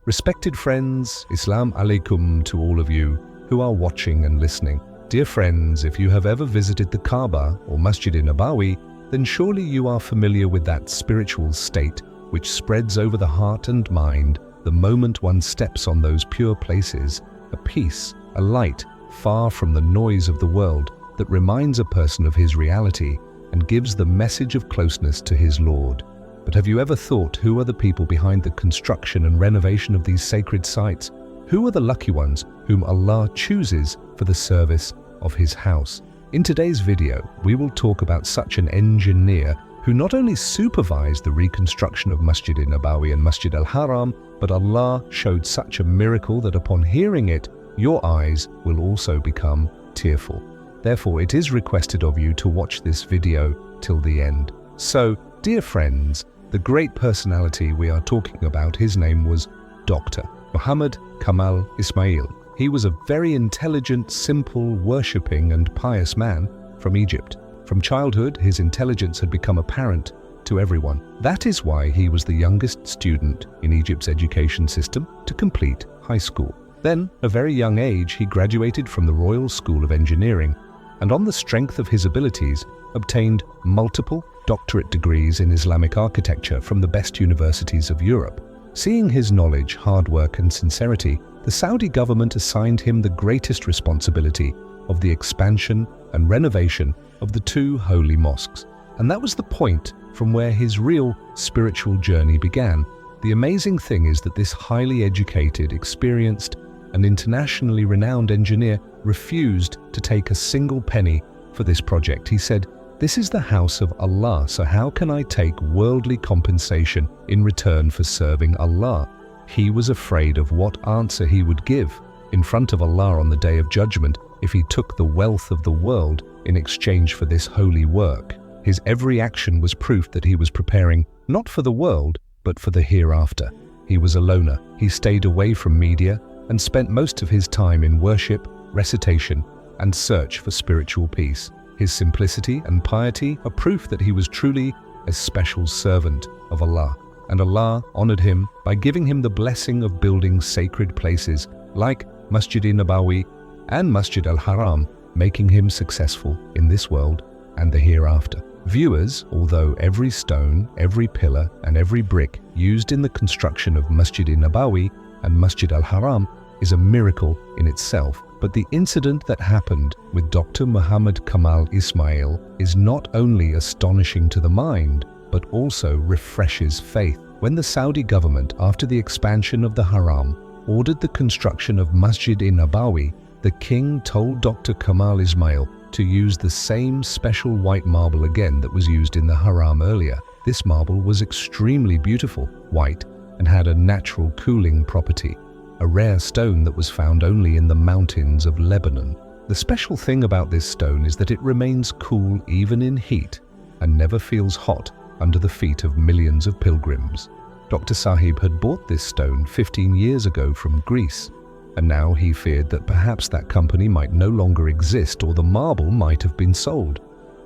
Respected friends, Islam alaikum to all of you who are watching and listening. Dear friends, if you have ever visited the Kaaba or Masjid-i-Nabawi, then surely you are familiar with that spiritual state which spreads over the heart and mind the moment one steps on those pure places, a peace, a light, far from the noise of the world that reminds a person of his reality and gives the message of closeness to his Lord. But have you ever thought, who are the people behind the construction and renovation of these sacred sites? Who are the lucky ones whom Allah chooses for the service of His house? In today's video, we will talk about such an engineer who not only supervised the reconstruction of Masjid-i-Nabawi and Masjid al-Haram, but Allah showed such a miracle that upon hearing it, your eyes will also become tearful. Therefore, it is requested of you to watch this video till the end. So, dear friends, the great personality we are talking about, his name was Dr. Muhammad Kamal Ismail. He was a very intelligent, simple, worshipping and pious man from Egypt. From childhood, his intelligence had become apparent to everyone. That is why he was the youngest student in Egypt's education system to complete high school. Then, at a very young age, he graduated from the Royal School of Engineering, and on the strength of his abilities, obtained multiple doctorate degrees in Islamic architecture from the best universities of Europe. Seeing his knowledge, hard work and sincerity, the Saudi government assigned him the greatest responsibility of the expansion and renovation of the two holy mosques. And that was the point from where his real spiritual journey began. The amazing thing is that this highly educated, experienced, and internationally renowned engineer refused to take a single penny for this project. He said, "This is the house of Allah, so how can I take worldly compensation in return for serving Allah?" He was afraid of what answer he would give in front of Allah on the Day of Judgment if he took the wealth of the world in exchange for this holy work. His every action was proof that he was preparing not for the world, but for the hereafter. He was a loner. He stayed away from media and spent most of his time in worship, recitation, and search for spiritual peace. His simplicity and piety are proof that he was truly a special servant of Allah, and Allah honored him by giving him the blessing of building sacred places like Masjid-i-Nabawi and Masjid al-Haram, making him successful in this world and the hereafter. Viewers, although every stone, every pillar, and every brick used in the construction of Masjid-i-Nabawi and Masjid al-Haram is a miracle in itself, but the incident that happened with Dr. Muhammad Kamal Ismail is not only astonishing to the mind, but also refreshes faith. When the Saudi government, after the expansion of the Haram, ordered the construction of Masjid-i-Nabawi, the king told Dr. Kamal Ismail to use the same special white marble again that was used in the Haram earlier. This marble was extremely beautiful, white, and had a natural cooling property, a rare stone that was found only in the mountains of Lebanon. The special thing about this stone is that it remains cool even in heat and never feels hot under the feet of millions of pilgrims. Dr. Sahib had bought this stone 15 years ago from Greece, and now he feared that perhaps that company might no longer exist or the marble might have been sold.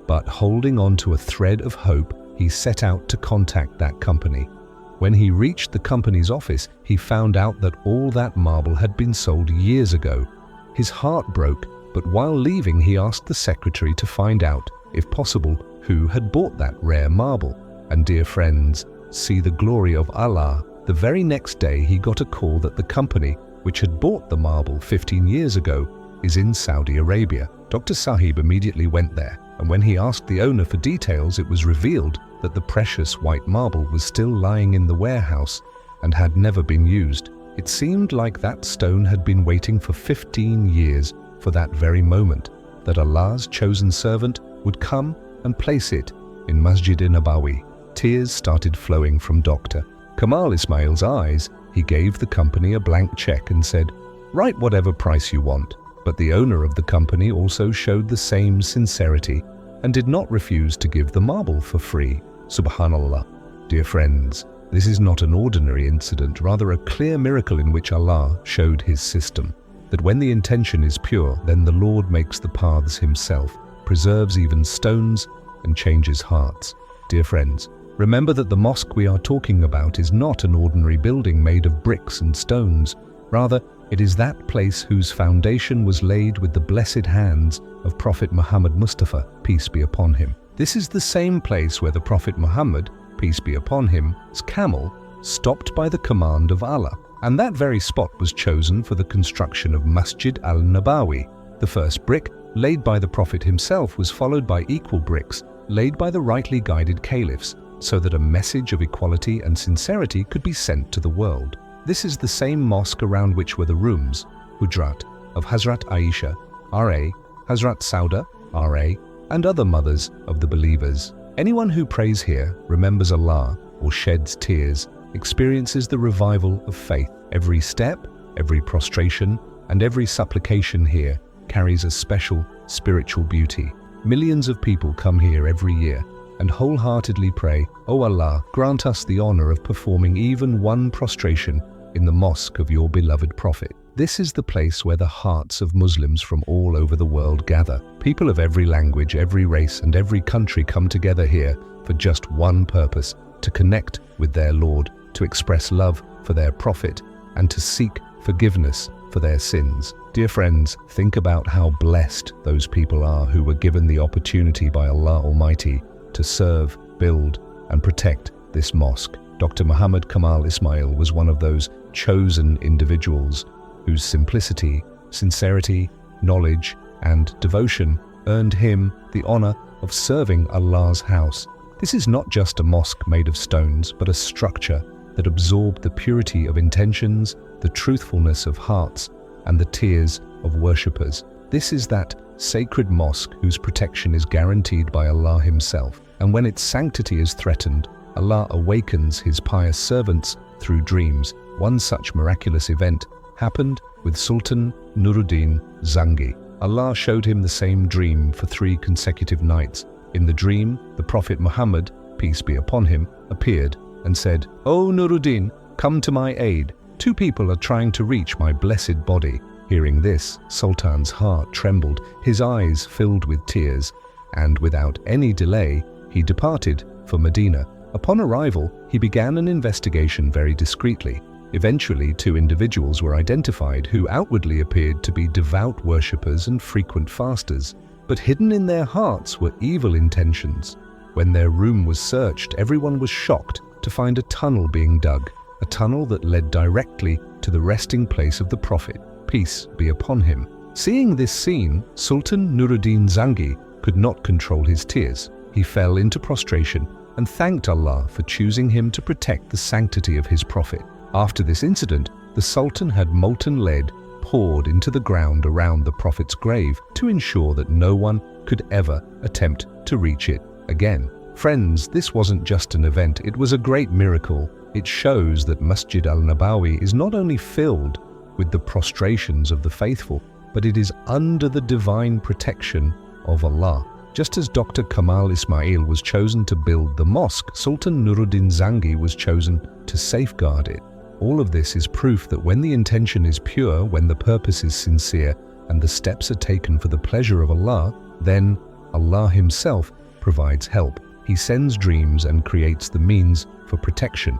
But holding on to a thread of hope, he set out to contact that company. When he reached the company's office, he found out that all that marble had been sold years ago. His heart broke, but while leaving he asked the secretary to find out, if possible, who had bought that rare marble. And dear friends, see the glory of Allah. The very next day he got a call that the company, which had bought the marble 15 years ago, is in Saudi Arabia. Dr. Sahib immediately went there, and when he asked the owner for details, it was revealed that the precious white marble was still lying in the warehouse and had never been used. It seemed like that stone had been waiting for 15 years for that very moment, that Allah's chosen servant would come and place it in Masjid-i-Nabawi. Tears started flowing from Dr. Kamal Ismail's eyes. He gave the company a blank check and said, "Write whatever price you want." But the owner of the company also showed the same sincerity and did not refuse to give the marble for free. Subhanallah. Dear friends, this is not an ordinary incident, rather a clear miracle in which Allah showed His system, that when the intention is pure, then the Lord makes the paths Himself, preserves even stones, and changes hearts. Dear friends, Remember that the mosque we are talking about is not an ordinary building made of bricks and stones. Rather, it is that place whose foundation was laid with the blessed hands of Prophet Muhammad Mustafa, peace be upon him. This is the same place where the Prophet Muhammad, peace be upon him, his camel, stopped by the command of Allah. And that very spot was chosen for the construction of Masjid al-Nabawi. The first brick, laid by the Prophet himself, was followed by equal bricks laid by the rightly guided caliphs, so that a message of equality and sincerity could be sent to the world. This is the same mosque around which were the rooms, Hujrat, of Hazrat Aisha, R.A., Hazrat Sauda, R.A., and other mothers of the believers. Anyone who prays here, remembers Allah, or sheds tears, experiences the revival of faith. Every step, every prostration, and every supplication here carries a special spiritual beauty. Millions of people come here every year and wholeheartedly pray, "O Allah, grant us the honor of performing even one prostration in the mosque of your beloved Prophet." This is the place where the hearts of Muslims from all over the world gather. People of every language, every race, and every country come together here for just one purpose: to connect with their Lord, to express love for their Prophet, and to seek forgiveness for their sins. Dear friends, think about how blessed those people are who were given the opportunity by Allah Almighty to serve, build, and protect this mosque. Dr. Muhammad Kamal Ismail was one of those chosen individuals whose simplicity, sincerity, knowledge, and devotion earned him the honor of serving Allah's house. This is not just a mosque made of stones, but a structure that absorbed the purity of intentions, the truthfulness of hearts, and the tears of worshippers. This is that sacred mosque whose protection is guaranteed by Allah Himself, and when its sanctity is threatened, Allah awakens His pious servants through dreams. One such miraculous event happened with Sultan Nuruddin Zangi. Allah showed him the same dream for 3 consecutive nights. In the dream, the Prophet Muhammad, peace be upon him, appeared and said, "O Nuruddin, come to my aid. 2 people are trying to reach my blessed body." Hearing this, Sultan's heart trembled, his eyes filled with tears, and without any delay, he departed for Medina. Upon arrival, he began an investigation very discreetly. Eventually, 2 individuals were identified who outwardly appeared to be devout worshippers and frequent fasters, but hidden in their hearts were evil intentions. When their room was searched, everyone was shocked to find a tunnel being dug, a tunnel that led directly to the resting place of the Prophet, peace be upon him. Seeing this scene, Sultan Nuruddin Zangi could not control his tears. He fell into prostration and thanked Allah for choosing him to protect the sanctity of his Prophet. After this incident, the Sultan had molten lead poured into the ground around the Prophet's grave to ensure that no one could ever attempt to reach it again. Friends, this wasn't just an event, it was a great miracle. It shows that Masjid al-Nabawi is not only filled with the prostrations of the faithful, but it is under the divine protection of Allah. Just as Dr. Kamal Ismail was chosen to build the mosque, Sultan Nuruddin Zangi was chosen to safeguard it. All of this is proof that when the intention is pure, when the purpose is sincere, and the steps are taken for the pleasure of Allah, then Allah Himself provides help. He sends dreams and creates the means for protection.